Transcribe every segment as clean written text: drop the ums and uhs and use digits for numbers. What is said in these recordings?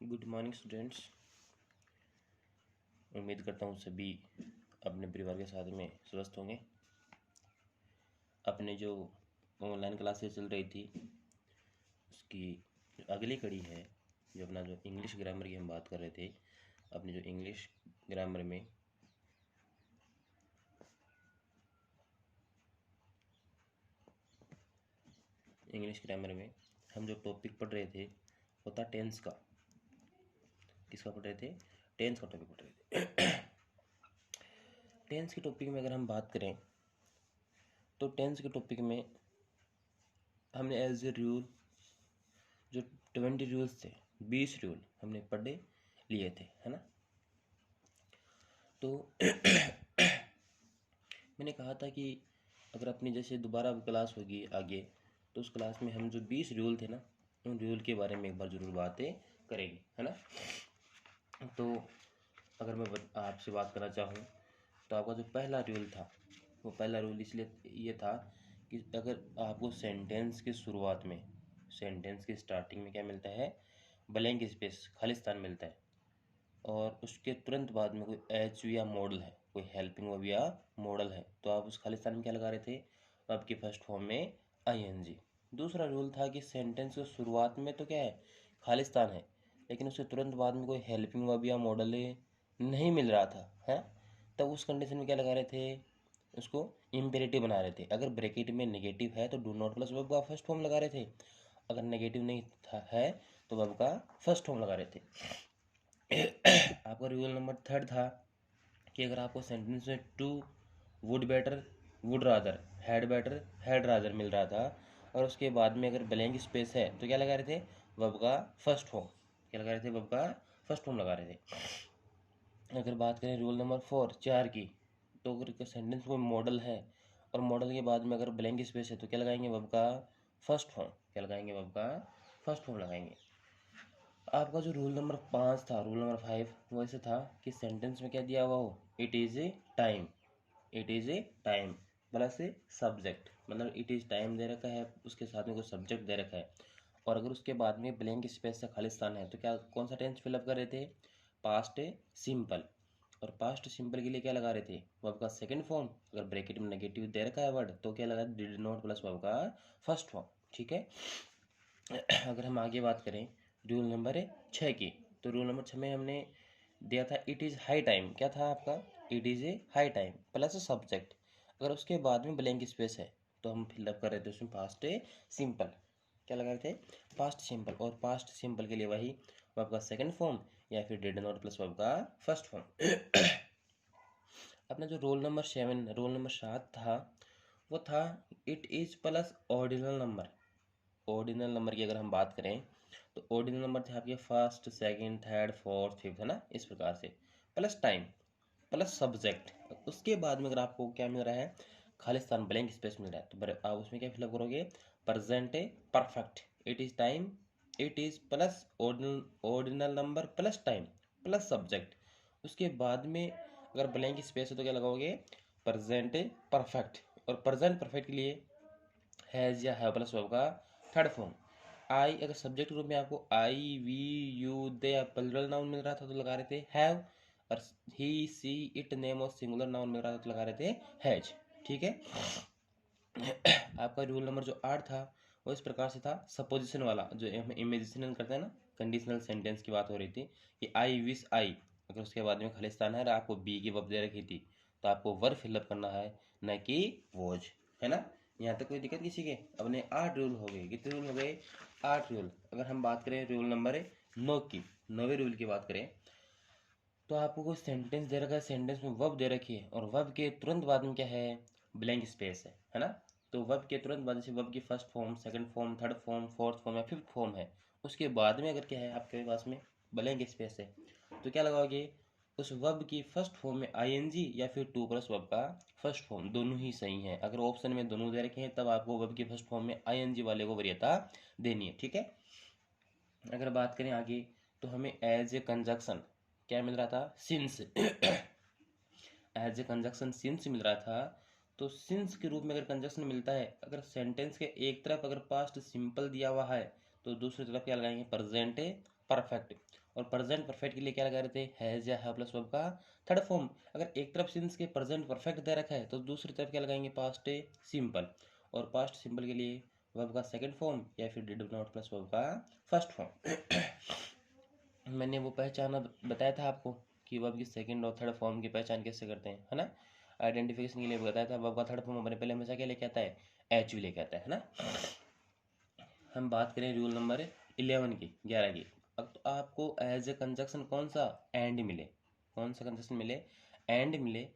Good morning students. उम्मीद करता हूँ सभी अपने परिवार के साथ में स्वस्थ होंगे। अपने जो ऑनलाइन क्लासेस चल रही थी उसकी अगली कड़ी है, जो अपना जो इंग्लिश ग्रामर की हम बात कर रहे थे। अपने जो इंग्लिश ग्रामर में हम जो टॉपिक पढ़ रहे थे वो था टेंस का। किसका पढ़ रहे थे? टेंस का टॉपिक पढ़ रहे थे। टेंस के टॉपिक में अगर हम बात करें तो टेंस के टॉपिक में हमने एज ए रूल जो 20 रूल्स थे, 20 रूल हमने पढ़े लिए थे, है ना। तो मैंने कहा था कि अगर अपनी जैसे दोबारा क्लास होगी आगे तो उस क्लास में हम जो 20 रूल थे ना, उन रूल के बारे में एक बार ज़रूर बातें करेंगे, है ना। तो अगर मैं आपसे बात करना चाहूँ तो आपका जो पहला रूल था वो पहला रूल इसलिए ये था कि अगर आपको सेंटेंस की शुरुआत में, सेंटेंस की स्टार्टिंग में क्या मिलता है? ब्लैंक स्पेस, खालिस्तान मिलता है, और उसके तुरंत बाद में कोई एच या मॉडल है, कोई हेल्पिंग वर्ब या मॉडल है, तो आप उस खालिस्तान में क्या लगा रहे थे? वर्ब की फर्स्ट फॉर्म में आईएनजी। दूसरा रूल था कि सेंटेंस की शुरुआत में तो क्या है? खालिस्तान है, लेकिन उसके तुरंत बाद में कोई हेल्पिंग वर्ब या मॉडल नहीं मिल रहा था, है। तब उस कंडीशन में क्या लगा रहे थे? उसको इम्पेरेटिव बना रहे थे। अगर ब्रैकेट में नेगेटिव है तो डू नॉट प्लस वर्ब का फर्स्ट फॉर्म लगा रहे थे। अगर नेगेटिव नहीं था है तो वर्ब का फर्स्ट फॉर्म लगा रहे थे। आपका रूल नंबर 3 था कि अगर आपको सेंटेंस में to would better, would rather, had better, had rather मिल रहा था, और उसके बाद में अगर ब्लैंक स्पेस है तो क्या लगा रहे थे? वर्ब का फर्स्ट फॉर्म। क्या लगा रहे थे? वर्ब का फर्स्ट फॉर्म लगा रहे थे। अगर बात करें रूल नंबर 4 की, तो अगर सेंटेंस में मॉडल है और मॉडल के बाद में अगर ब्लैंक स्पेस है तो क्या लगाएंगे? वर्ब का फर्स्ट फॉर्म। क्या लगाएंगे? वर्ब का फर्स्ट फॉर्म लगाएंगे। आपका जो रूल नंबर 5 था, रूल नंबर 5, वो ऐसे था कि सेंटेंस में क्या दिया हुआ हो? It is a time, it is a time plus a subject, मतलब इट इज़ टाइम दे रखा है, उसके साथ में कोई सब्जेक्ट दे रखा है, और अगर उसके बाद में ब्लैंक स्पेस से खालिस्तान है तो क्या, कौन सा टेंस फिलअप कर रहे थे? Past simple. और पास्ट सिंपल के लिए क्या लगा रहे थे? वर्ब का सेकंड फॉर्म। अगर ब्रैकेट में नेगेटिव दे रखा है वर्ड तो क्या लगा? डिड नॉट प्लस वर्ब का फर्स्ट फॉर्म, ठीक है। अगर हम आगे बात करें रूल नंबर 6 की, तो रूल नंबर 6 में हमने दिया था इट इज़ हाई टाइम। क्या था आपका? It is a high time plus subject. अगर उसके बाद में ब्लैंक स्पेस है तो हम फिलअप कर रहे थे उसमें पास्ट सिंपल। क्या लगा रहे थे? Past simple. और पास्ट सिंपल के लिए वही वर्ब का सेकंड फॉर्म या फिर डिड नॉट प्लस वर्ब का फर्स्ट फॉर्म। अपना जो रोल नंबर 7 था वो था it is plus ordinal number. Ordinal number की अगर हम बात करें तो ऑर्डिनल नंबर थे आपके first, second, third, fourth, fifth, है ना, इस प्रकार से, प्लस टाइम प्लस सब्जेक्ट। उसके बाद में अगर आपको क्या मिल रहा है? खालिस्तान, ब्लैंक स्पेस मिल रहा है, तो आप उसमें क्या फिलअप करोगे? Present perfect. It is time, it is plus ordinal number plus time plus subject. उसके बाद में अगर ब्लैंक स्पेस है तो क्या लगाओगे? Present perfect. और प्रेजेंट परफेक्ट के लिए हैज़ या हैव प्लस वर्ब का थर्ड फॉर्म। आई अगर सब्जेक्ट रूप में आपको आई, वी, यू, दे या प्लुरल नाउन मिल रहा था तो लगा रहे थे हैव, और ही, सी, इट, नेम और सिंगुलर नाउन मिल रहा था तो लगा रहे थे हैज, ठीक है। आपका रूल नंबर जो 8 था वो इस प्रकार से था, सपोजिशन वाला, जो हम इमेजिनेशन करते हैं ना, कंडीशनल सेंटेंस की बात हो रही थी कि आई विश आई, अगर उसके बाद में खालिस्तान है और आपको बी की वर्ब दे रखी थी तो आपको वर्ब फिलअप करना है, न कि वॉज, है ना। यहाँ तक कोई दिक्कत किसी के? अपने 8 रूल हो गए। कितने रूल हो गए? 8 रूल। अगर हम बात करें रूल नंबर 9 की, 9वें रूल की बात करें तो आपको कोई सेंटेंस दे रखा है, सेंटेंस में वर्ब दे रखी है और वर्ब के तुरंत बाद में क्या है? ब्लैंक स्पेस है ना। तो वर्ब के तुरंत बाद, जैसे वर्ब की first form, second form, third form, fourth form या फिफ्थ फॉर्म है, उसके बाद में अगर क्या है आपके पास में? ब्लैंक स्पेस है, तो क्या लगाओगे? उस वर्ब की फर्स्ट फॉर्म में आईएनजी या फिर टू प्लस वर्ब का फर्स्ट फॉर्म, दोनों ही सही है। अगर ऑप्शन में दोनों दे रखे हैं तब आपको वर्ब की फर्स्ट फॉर्म में आईएनजी वाले को वरीयता देनी है, ठीक है। अगर बात करें आगे तो हमें एज ए कंजक्शन क्या मिल रहा था? Since. As a conjunction since मिल रहा था। तो सिंस के रूप में अगर कंजक्शन मिलता है, अगर सेंटेंस के एक तरफ अगर पास्ट सिंपल दिया हुआ है तो दूसरी तरफ क्या लगाएंगे? Present perfect. और प्रेजेंट परफेक्ट के लिए क्या लगा रहे थे, हैज़ या है प्लस वर्ब का थर्ड फॉर्म। अगर एक तरफ सिंस के प्रेजेंट परफेक्ट दे रखा है तो दूसरी तरफ क्या लगाएंगे, पास्ट सिंपल। और पास्ट सिंपल के लिए वर्ब का सेकंड फॉर्म या फिर डिड नॉट प्लस वर्ब का फर्स्ट फॉर्म। मैंने वो पहचाना बताया था आपको कि वर्ब की सेकंड और थर्ड फॉर्म की पहचान कैसे करते हैं, है ना। आइडेंटिफिकेशन के लिए बताया था, वर्ब का थर्ड फॉर्म अपने पहले हमेशा क्या लेके आता है, एच लेके आता है ना। हम बात करें रूल नंबर 11 की, 11 की। अब तो आपको एज ए कंजक्शन कौन सा, एंड मिले, कौन सा कंजक्शन मिले, एंड मिले।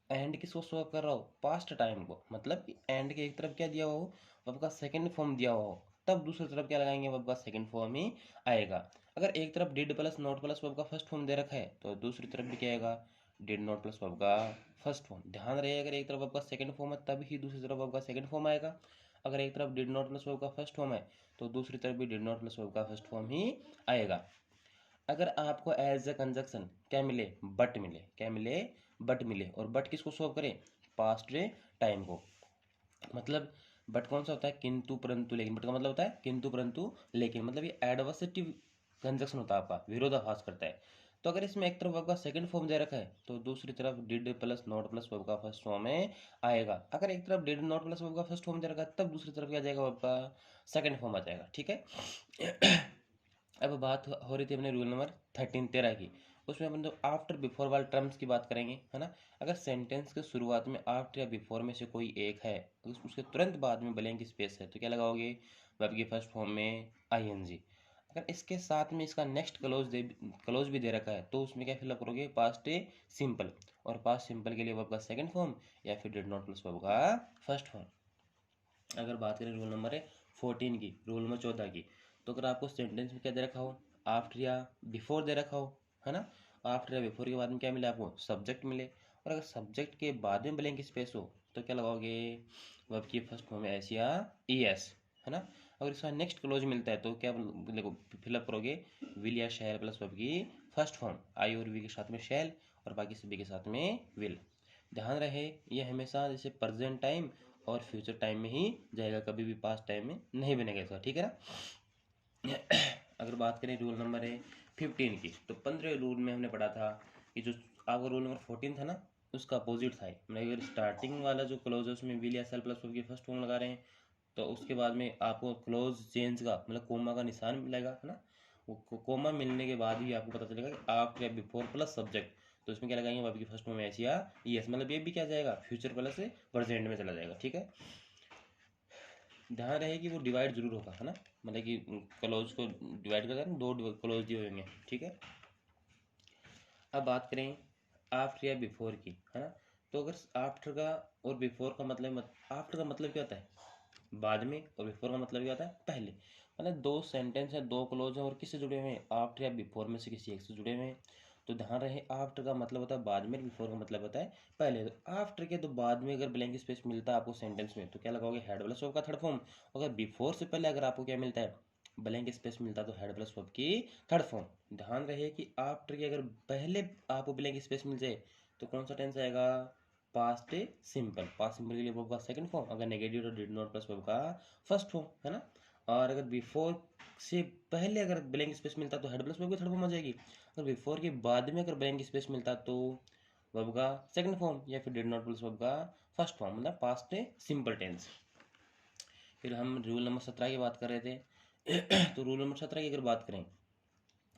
एंड किसको शो कर रहा हो, पास्ट टाइम को, मतलब कि एंड के एक तरफ क्या दिया हुआ हो, वर्ब का सेकंड फॉर्म दिया हुआ हो, तब दूसरी तरफ क्या लगाएंगे, वर्ब का सेकंड फॉर्म ही आएगा। अगर एक तरफ did plus not plus verb का फर्स्ट फॉर्म दे रखा है तो दूसरी तरफ भी क्या आएगा, डिड नॉट प्लस वर्ब का फर्स्ट फॉर्म। ध्यान रहे, अगर एक तरफ वर्ब का सेकंड फॉर्म है तब ही दूसरी तरफ वर्ब का सेकंड फॉर्म आएगा। अगर एक तरफ डिड नॉट प्लस वर्ब का फर्स्ट फॉर्म है तो दूसरी तरफ भी डिड नॉट प्लस वर्ब का फर्स्ट फॉर्म ही आएगा। अगर आपको एज ए कंजक्शन क्या मिले, बट मिले, क्या मिले, बट मिले। और बट किसको शो करे, पास्ट टाइम को। मतलब बट कौन सा होता है, किंतु परंतु लेकिन। बट का मतलब होता है किंतु परंतु लेकिन, मतलब ये एडवर्सेटिव कंजक्शन होता है आपका, विरोधाभास करता है। तो अगर इसमें एक तरफ वर्ब का सेकंड फॉर्म दे रखा है तो दूसरी तरफ did plus not plus verb का फर्स्ट फॉर्म में आएगा। अगर एक तरफ डिड नॉट प्लस वर्ब का फर्स्ट फॉर्म दे रखा है तब दूसरी तरफ क्या जाएगा, वर्ब का सेकंड फॉर्म आ जाएगा, ठीक है। अब बात हो रही थी अपने रूल नंबर 13 की। उसमें अपन तो आफ्टर बिफोर वाले टर्म्स की बात करेंगे, है ना। अगर सेंटेंस के शुरुआत में आफ्टर या बिफोर में से कोई एक है, उसके तुरंत बाद में ब्लैंक स्पेस है तो क्या लगाओगे, वर्ब की फर्स्ट फॉर्म में आईएनजी। अगर इसके साथ में इसका नेक्स्ट क्लोज भी दे रखा है तो उसमें क्या फिलअप करोगे, पास्ट सिंपल। और पास्ट सिंपल के लिए वर्ब का सेकंड फॉर्म या फिर डिड नॉट प्लस वर्ब का फर्स्ट फॉर्म। अगर बात करें रूल नंबर 14 की, रूल नंबर 14 की, तो अगर आपको सेंटेंस में क्या दे रखा हो, आफ्टर या बिफोर दे रखा हो, है ना। आफ्टर या बिफोर के बाद में क्या मिले आपको, सब्जेक्ट मिले। और अगर सब्जेक्ट के बाद में ब्लैंक स्पेस हो तो क्या लगाओगे, वर्ब की फर्स्ट फॉर्म एस या ई एस, है ना। अगर इसका नेक्स्ट क्लोज मिलता है तो क्या देखो फिलअप करोगे, विल या शैल प्लस वर्ब की फर्स्ट फॉर्म, आई और वी के साथ में शैल और बाकी सभी के साथ में विल। ध्यान रहे ये हमेशा जैसे प्रेजेंट टाइम और फ्यूचर टाइम में ही जाएगा, कभी भी पास्ट टाइम में नहीं बनेगा इसका, ठीक है ना। अगर बात करें रूल नंबर 15 की, तो 15 रूल में हमने पढ़ा था कि जो आपका रूल नंबर 14 था ना, उसका अपोजिट था। मतलब अगर स्टार्टिंग वाला जो क्लोज है उसमें विल या सेल प्लस वर्ब की फर्स्ट फॉर्म लगा रहे हैं तो उसके बाद में आपको क्लोज चेंज का मतलब कोमा का निशान मिलेगा, है ना। वो कोमा मिलने के बाद ही आपको पता चलेगा कि आफ्टर या बिफोर प्लस सब्जेक्ट, तो इसमें क्या लगाएंगे, वर्ब की फर्स्ट फॉर्म में एस या यस, मतलब ये भी क्या जाएगा, फ्यूचर प्लस प्रेजेंट में चला जाएगा, ठीक है। ध्यान रहे कि वो डिवाइड जरूर होगा, है ना। मतलब कि क्लोज को डिवाइड कर दें, दो क्लोज दिए होंगे, ठीक है। अब बात करें आफ्टर या बिफोर की, है ना। तो अगर आफ्टर का और बिफोर का मतलब, आफ्टर का मतलब क्या होता है, बाद में, और बिफोर का मतलब क्या होता है, पहले। मतलब दो सेंटेंस है, दो क्लोज हैं और किससे जुड़े हुए हैं, आफ्टर या बिफोर में से किसी एक से जुड़े हुए हैं। तो ध्यान रहे आफ्टर का मतलब होता है बाद में, बिफोर का मतलब होता है पहले। तो आफ्टर के तो बाद में अगर ब्लैंक स्पेस मिलता है आपको सेंटेंस में तो क्या लगाओगे, हेड प्लस वर्ब का थर्ड फॉर्म। अगर बिफोर से पहले अगर आपको क्या मिलता है, ब्लैंक स्पेस मिलता है तो हेड प्लस वर्ब की थर्ड फॉर्म। ध्यान रहे कि आफ्टर के अगर पहले आपको ब्लैंक स्पेस मिल जाए तो कौन सा टेंस आएगा, पास्ट सिंपल। पास्ट सिंपल के लिए वर्ब का सेकंड फॉर्म, अगर नेगेटिव तो डिड नॉट प्लस वर्ब का फर्स्ट फॉर्म, है ना। और अगर बिफोर से पहले अगर ब्लैंक स्पेस मिलता तो हेड प्लस वर्ब की थर्ड फॉर्म आ जाएगी। अगर बिफोर के बाद में अगर ब्लैंक स्पेस मिलता तो वर्ब का सेकंड फॉर्म या फिर डिड नॉट प्लस वर्ब का फर्स्ट फॉर्म, मतलब पास्ट सिंपल टेंस। फिर हम रूल नंबर 17 की बात कर रहे थे। तो रूल नंबर 17 की अगर बात करें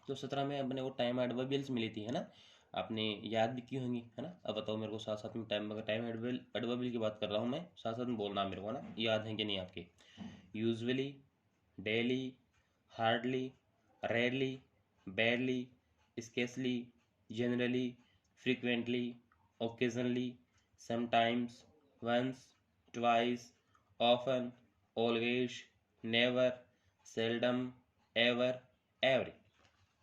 तो 17 में अपने को टाइम एडवर्बियल्स मिली थी, है ना। आपने याद भी की होंगी, है ना। अब बताओ मेरे को साथ साथ में, टाइम अगर टाइम एडवर्बियल की बात कर रहा हूँ मैं, साथ साथ में बोलना मेरे को, ना याद है कि नहीं आपके। Usually, daily, hardly, rarely, badly, scarcely, generally, frequently, occasionally, sometimes, once, twice, often, always, never, seldom, ever, every,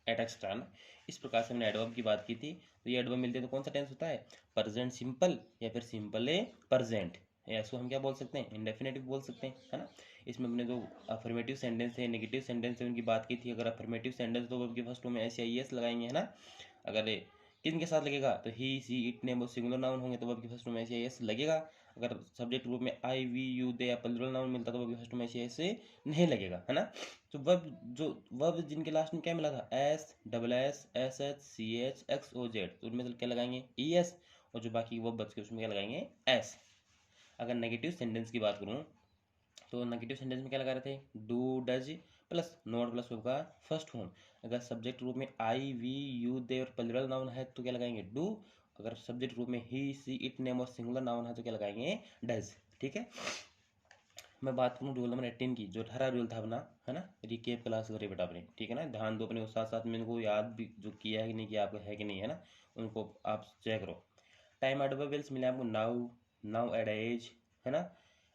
etcetera ना। इस प्रकार से हमने एडवर्ब की बात की थी। तो ये एडवर्ब मिलते हैं तो कौन सा टेंस होता है, प्रेजेंट सिंपल या फिर सिंपल प्रेजेंट, या इसको हम क्या बोल सकते हैं, इंडेफिनेटिव बोल सकते हैं, है ना। इसमें हमने जो अफर्मेटिव सेंटेंस है, नेगेटिव सेंटेंस है, उनकी बात की थी। अगर अफर्मेटिव सेंटेंस तो वर्ब की फर्स्ट फॉर्म में एस या ईएस लगाएंगे, है ना। अगर किन के साथ लगेगा तो ही सी इट नेम और सिंगुलर नाउन होंगे तो वर्ब की फर्स्ट फॉर्म में एस या ईएस लगेगा। अगर सब्जेक्ट ग्रुप में आई वी यू दे या प्लूरल नाउन मिलता तो वर्ब फर्स्ट में ऐसे नहीं लगेगा, है ना। तो वर्ब जिनके लास्ट में क्या मिला था, S, double S, S H, C H, X O Z, तो उनमें से क्या लगाएंगे ई एस, और जो बाकी वर्ब बच के उसमें क्या लगाएंगे एस। अगर नेगेटिव सेंटेंस की बात करूँ तो नेगेटिव सेंटेंस में क्या लगा रहे थे, do does plus not plus verb का फर्स्ट फॉर्म। अगर सब्जेक्ट ग्रुप में आई वी यू दे और प्लूरल नाउन है तो क्या लगाएंगे डू। अगर सब्जेक्ट ग्रुप में ही सी इट नेम और सिंगुलर नाउन है तो क्या लगाएंगे डज। ठीक है, मैं बात करूँ रूल नंबर 18 की, जो 18 रूल था अपना, है ना, रिकेप क्लास करिए बेटा अपने, ठीक है ना, ध्यान दो अपने, साथ साथ में इनको याद भी जो किया है कि नहीं किया आपको है कि नहीं, है ना, उनको आप चेक करो। टाइम एडवर्बियल्स मिले आपको, नाउ, नाउ एट एज, है ना,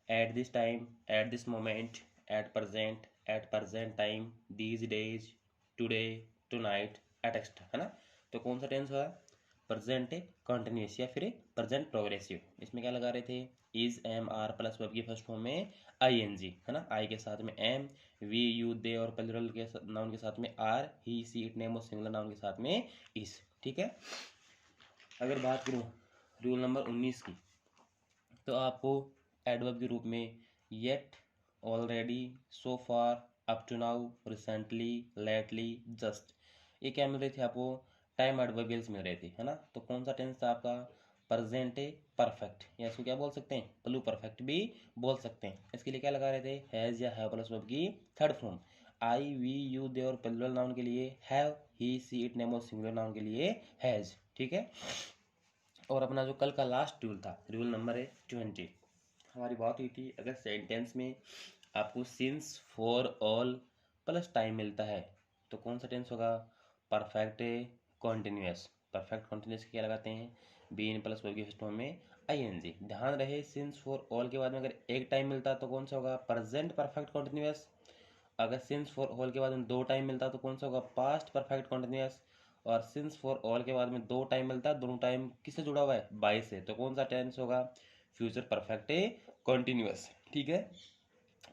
at this time, at this moment, at present time, these days, today, tonight, at extra, है ना। तो कौन सा टेंस हुआ, प्रेजेंट कॉन्टिन्यूस या फिर प्रेजेंट प्रोग्रेसिव। इसमें क्या लगा रहे थे, is am are plus verb की फर्स्ट फॉर्म में आई एन जी, है ना, आई के साथ में एम, वी यू दे और प्लूरल के नाउन के साथ में are, he she it name और सिंगुलर नाउन के साथ में इज। ठीक है, अगर बात करूँ रूल नंबर 19 की, तो आपको एडवर्ब के रूप में yet, already, so far, up to now, recently, lately, just, ये क्या मिल रहे थे आपको, टाइम एडवर्बियल्स मिल रहे थे, है ना। तो कौन सा टेंस था आपका, प्रेजेंट परफेक्ट, या इसको क्या बोल सकते हैं, प्लू परफेक्ट भी बोल सकते हैं। इसके लिए क्या लगा रहे थे, हैज़ या हैव प्लस वर्ब की third form. I we you they और प्लूरल नाउन के लिए have, he she it name और सिंगुलर नाउन के लिए हैज़। ठीक है, और अपना जो कल का लास्ट रूल था, रूल नंबर 20, हमारी बात हुई थी अगर सेंटेंस में आपको since, for, all plus time मिलता है तो कौन सा टेंस होगा, परफेक्ट कॉन्टिन्यूस। परफेक्ट कॉन्टिन्यूस क्या लगाते हैं, बीन प्लस वर्ब की फर्स्ट फॉर्म में आई एन जी। ध्यान रहे सिंस, फॉर, ऑल के बाद में अगर एक टाइम मिलता तो कौन सा होगा, प्रेजेंट परफेक्ट कॉन्टिन्यूस। अगर सिंस फॉर ऑल के बाद में दो टाइम मिलता तो कौन सा होगा, पास्ट परफेक्ट कॉन्टिन्यूस। और सिंस फॉर ऑल के बाद में दो टाइम मिलता है, दोनों टाइम किससे जुड़ा हुआ है, बाय से, तो कौन सा टेंस होगा, फ्यूचर परफेक्ट कॉन्टिन्यूस। ठीक है,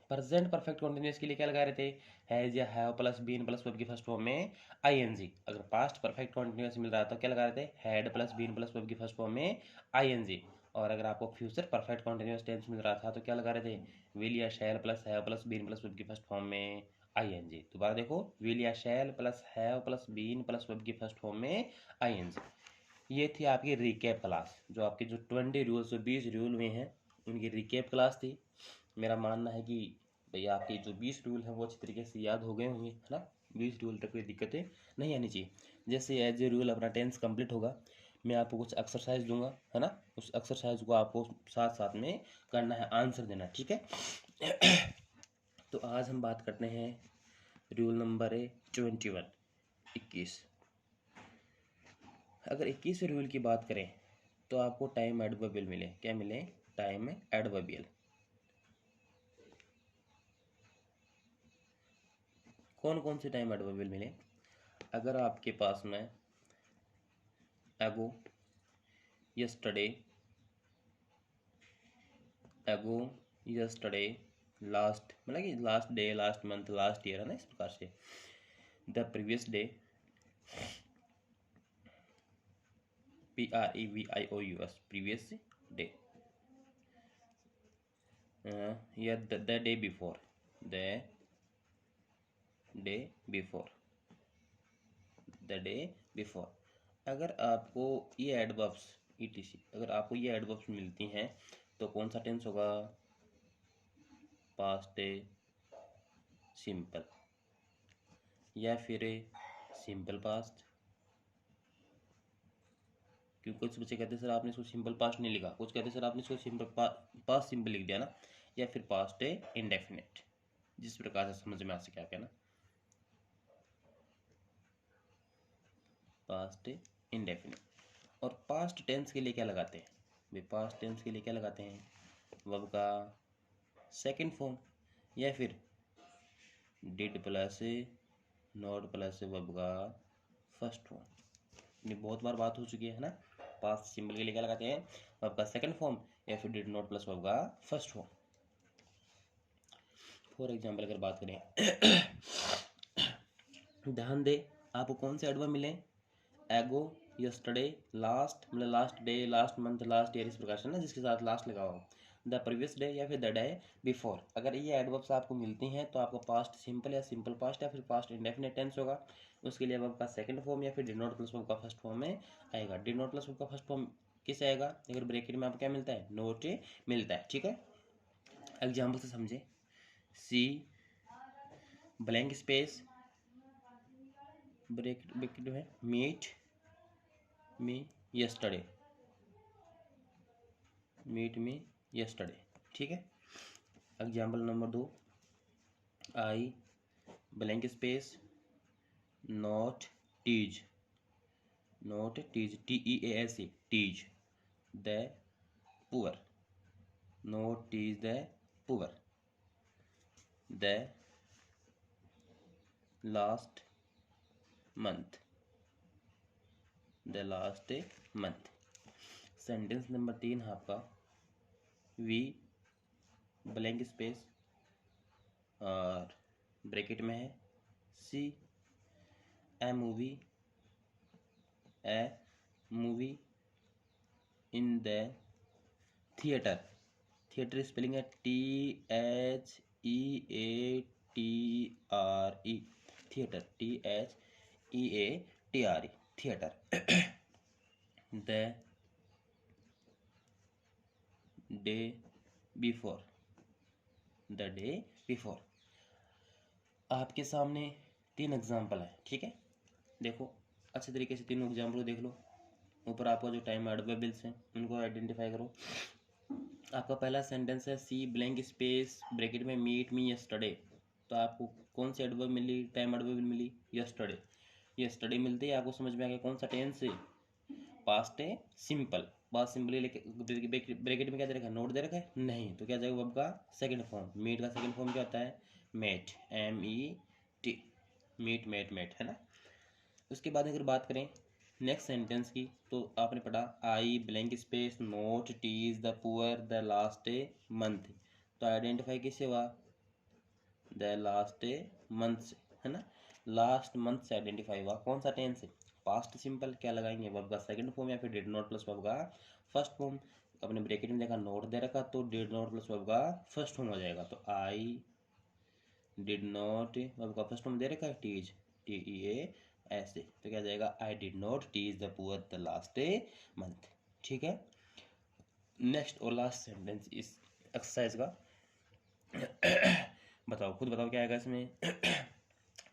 प्रेजेंट परफेक्ट कॉन्टिन्यूस के लिए क्या लगा रहे थे, हैज या have plus been plus verb की फर्स्ट फॉर्म में आईएनजी। अगर पास्ट परफेक्ट कॉन्टिन्यूस मिल रहा है तो क्या लगा रहे थे, had plus been plus verb की फर्स्ट फॉर्म में आईएनजी। और अगर आपको फ्यूचर परफेक्ट कॉन्टिन्यूस टेंस मिल रहा था तो क्या लगा रहे थे, विल या shall plus have plus been plus verb की फर्स्ट फॉर्म में आईएनजी। दोबारा देखो, विल या shall plus have plus been plus verb की फर्स्ट फॉर्म में आईएनजी। ये थी आपकी रिकेप क्लास, जो आपके जो 20 रूल्स, जो 20 रूल हुए हैं उनकी रिकेप क्लास थी। मेरा मानना है कि भैया आपके जो 20 रूल हैं वो अच्छी तरीके से याद हो गए होंगे, है ना। 20 रूल तक कोई दिक्कतें नहीं आनी चाहिए। जैसे एज ए रूल अपना टेंस कंप्लीट होगा, मैं आपको कुछ एक्सरसाइज दूंगा, है ना, उस एक्सरसाइज को आपको साथ साथ में करना है, आंसर देना, ठीक है। तो आज हम बात करते हैं रूल नंबर 21, 21। अगर 21वें रूल की बात करें तो आपको टाइम एडवर्बियल मिले, क्या मिले, टाइम एडवर्बियल। कौन कौन से टाइम एडवर्बियल मिले, अगर आपके पास में एगो, यस्टरडे, एगो, यस्टरडे, लास्ट, मतलब कि last day, last month, last year, है ना, इस प्रकार से, the previous day, PREVIOUS, previous day, या the day before, the day before, the day before. अगर आपको ये एडवर्ब्स ETC, अगर आपको ये एडवर्ब्स मिलती हैं तो कौन सा टेंस होगा, पास्ट सिंपल या फिर सिंपल पास्ट। क्योंकि कुछ बच्चे कहते हैं सर आपने इसको सिंपल पास्ट नहीं लिखा, कुछ कहते हैं सर आपने इसको सिंपल पास्ट सिंपल लिख दिया ना, या फिर पास्ट इंडेफिनिट, जिस प्रकार से समझ में आ सके आपके ना, पास्ट इंडेफिनिट। और पास्ट टेंस के लिए क्या लगाते हैं भाई, पास्ट टेंस के लिए क्या लगाते हैं, वर्ब का सेकंड फॉर्म, या फिर did plus not plus verb का फर्स्ट फॉर्म। ये बहुत बार बात हो चुकी है ना, पास्ट सिंबल के लिए क्या लगाते हैं, वर्ब का सेकंड फॉर्म या फिर डिड नॉट प्लस वर्ब का फर्स्ट फॉर्म। फॉर एग्जांपल अगर बात करें, ध्यान दे, आपको कौन से एडवर्ब मिले, एगो, यस्टरडे, लास्ट मतलब last day, last month, last year, इस प्रकार से ना जिसके साथ लास्ट लगा हो। द प्रीवियस डे या फिर द डे बिफोर। अगर ये एडवर्ब्स आपको मिलती हैं तो आपका पास्ट सिंपल या सिंपल पास्ट या फिर पास्ट इंडेफिनिट टेंस होगा। उसके लिए वर्ब का सेकंड फॉर्म या फिर डिड नॉट प्लस वर्ब का फर्स्ट फॉर्म में आएगा। डिड नॉट प्लस वर्ब का फर्स्ट फॉर्म किसे आएगा? अगर ब्रैकेट में आपको क्या मिलता है? नोट मिलता है। ठीक है, एग्जाम्पल से समझे। सी ब्लैंक स्पेस ब्रैकेट में meet me yesterday, meet me yesterday. ठीक है, example number 2, I blank space not teas, not teas TEAS teas the poor, not tease the poor the last month, the last month. Sentence number 3 है आपका, we blank space और bracket में है see a movie in the theatre. Theatre spelling है THEATRE, theatre THEATRE, theatre. The day before, the day before. आपके सामने 3 example है। ठीक है, देखो अच्छे तरीके से तीनों एग्जाम्पल को देख लो। ऊपर आपका जो टाइम एडवर्बियल्स हैं उनको आइडेंटिफाई करो। आपका पहला सेंटेंस है सी ब्लैंक स्पेस ब्रैकेट में मीट मी यस्टरडे। तो आपको कौन सी एडवर्ब मिली? टाइम एडवर्बियल मिली यस्टरडे। यस्टरडे मिलती है, आपको समझ में आ गया कौन सा टेंस है? पास्ट है सिंपल। पास्ट सिंपल लेके ब्रैकेट में क्या दे रखा है? नोट दे रखा है? नहीं, तो क्या जाएगा वर्ब का सेकंड फॉर्म। मीट का सेकंड फॉर्म क्या होता है? Met, MET, meet met met, है ना। उसके बाद अगर बात करें नेक्स्ट सेंटेंस की, तो आपने पढ़ा I blank space not teach the poor the last month. तो आइडेंटिफाई किससे हुआ? द लास्ट मंथ से, है ना। लास्ट मंथ से आइडेंटिफाई हुआ। कौन सा टेंस है? Past simple. क्या लगाएंगे? वर्ब का सेकंड फॉर्म या फिर डिड नॉट प्लस वर्ब का फर्स्ट फॉर्म। अपने ब्रैकेट में देखा नोट दे रखा तो डिड नॉट प्लस वर्ब का फर्स्ट फॉर्म हो जाएगा। तो आई डिड नॉट, वर्ब का फर्स्ट फॉर्म दे रखा है टीज TEA ऐसे, तो क्या जाएगा? I did not tease the poor the last month. ठीक है, नेक्स्ट और लास्ट सेंटेंस इस एक्सरसाइज का बताओ, खुद बताओ क्या आएगा इसमें।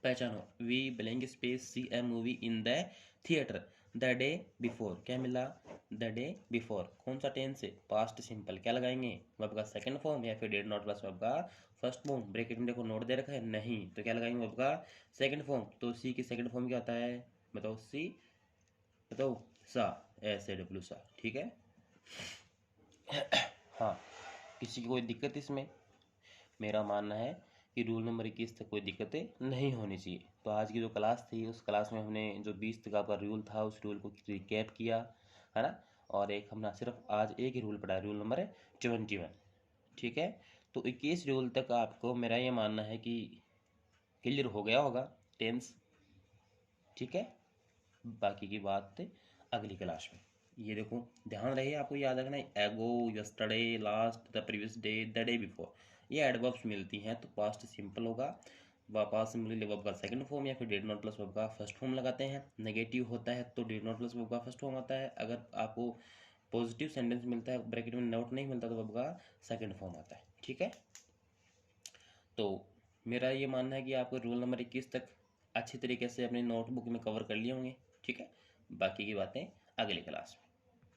पहचानो, we blank space see a movie in the theatre the day before. क्या मिला? The day before. कौन सा टेंस है? Past simple. क्या लगाएंगे? वर्ब का सेकंड फॉर्म या फिर डिड नॉट प्लस वर्ब का फर्स्ट फॉर्म। ब्रैकेट में देखो नोट दे रखा है? नहीं, तो क्या लगाएंगे? वर्ब का सेकंड फॉर्म। तो सी की सेकंड फॉर्म क्या होता है? बताओ सी, बताओ सा, SAW सा। ठीक है, हाँ, किसी की कोई दिक्कत इसमें? मेरा मानना है कि रूल नंबर 21 तक कोई दिक्कतें नहीं होनी चाहिए। तो आज की जो क्लास थी उस क्लास में हमने जो 20 तक आपका रूल था उस रूल को रिकैप किया, है ना। और एक हमने सिर्फ आज एक ही रूल पढ़ा है, रूल नंबर 21। ठीक है, तो 21 रूल तक आपको मेरा ये मानना है कि क्लियर हो गया होगा टेंस। ठीक है, बाकी की बात अगली क्लास में। ये देखो, ध्यान रहे आपको याद रखना है, एगो, yesterday, last, the previous day, the day before, ये एडवर्ब्स मिलती हैं तो पास्ट सिंपल होगा। पास्ट सिंपल वर्ब का सेकंड फॉर्म या फिर डिड नॉट प्लस वर्ब का फर्स्ट फॉर्म लगाते हैं। नेगेटिव होता है तो डिड नॉट प्लस वर्ब का फर्स्ट फॉर्म आता है। अगर आपको पॉजिटिव सेंटेंस मिलता है, ब्रैकेट में नोट नहीं मिलता, तो वर्ब का सेकंड फॉर्म आता है। ठीक है, तो मेरा ये मानना है कि आपको रूल नंबर 21 तक अच्छी तरीके से अपनी नोटबुक में कवर कर लिए होंगे। ठीक है, बाकी की बातें अगली क्लास में।